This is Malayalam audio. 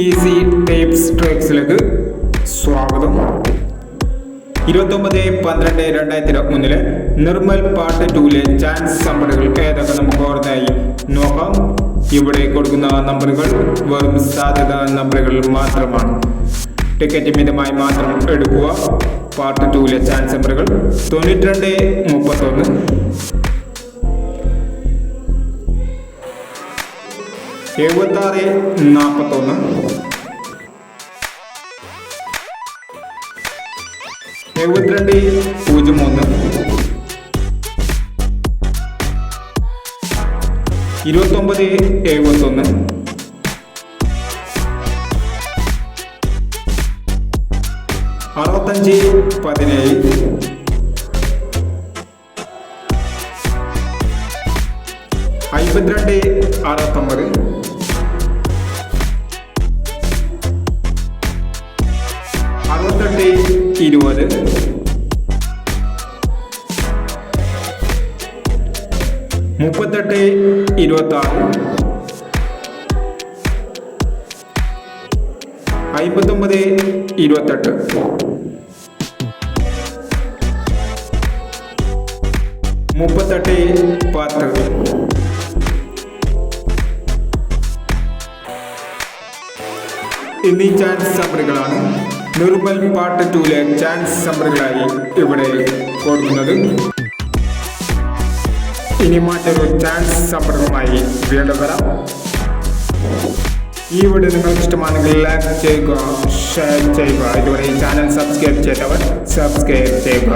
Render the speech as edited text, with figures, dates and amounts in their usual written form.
ഈസി ടിപ്സ് ട്രിക്സിലേക്ക് സ്വാഗതം. 29/12/2023 നിർമ്മൽ പാർട്ട് 2 ചാൻസ് നമ്പറുകൾ ഏതൊക്കെ നമുക്ക് ഓർമ്മയായി നോക്കാം. ഇവിടെ കൊടുക്കുന്ന നമ്പറുകൾ വെറും സാധ്യത നമ്പറുകൾ മാത്രമാണ്. ടിക്കറ്റ് മിതമായി മാത്രം എടുക്കുക. പാർട്ട് 2 ചാൻസ് നമ്പറുകൾ 92, 31, 76, 41, 72, 01, 29, 71, 65, 17, 52, 69, 68, 20, 38, 26, 59, 28, 38, 10. എന്നീ ചാൻസ് നമ്പറുകളാണ് നിർമ്മൽ പാർട്ട് 2 ചാൻസ് നമ്പറുകളായി ഇവിടെ കൊടുക്കുന്നത്. ഇനി മറ്റൊരു ചാൻസ് നമ്പറുമായി വീണ്ടും വരാം. ഈ വീഡിയോ നിങ്ങൾക്ക് ഇഷ്ടമാണെങ്കിൽ ലൈക്ക് ചെയ്യുക, ഷെയർ ചെയ്യുക. ഇതുവരെ ഈ ചാനൽ സബ്സ്ക്രൈബ് ചെയ്തവർ സബ്സ്ക്രൈബ് ചെയ്യുക.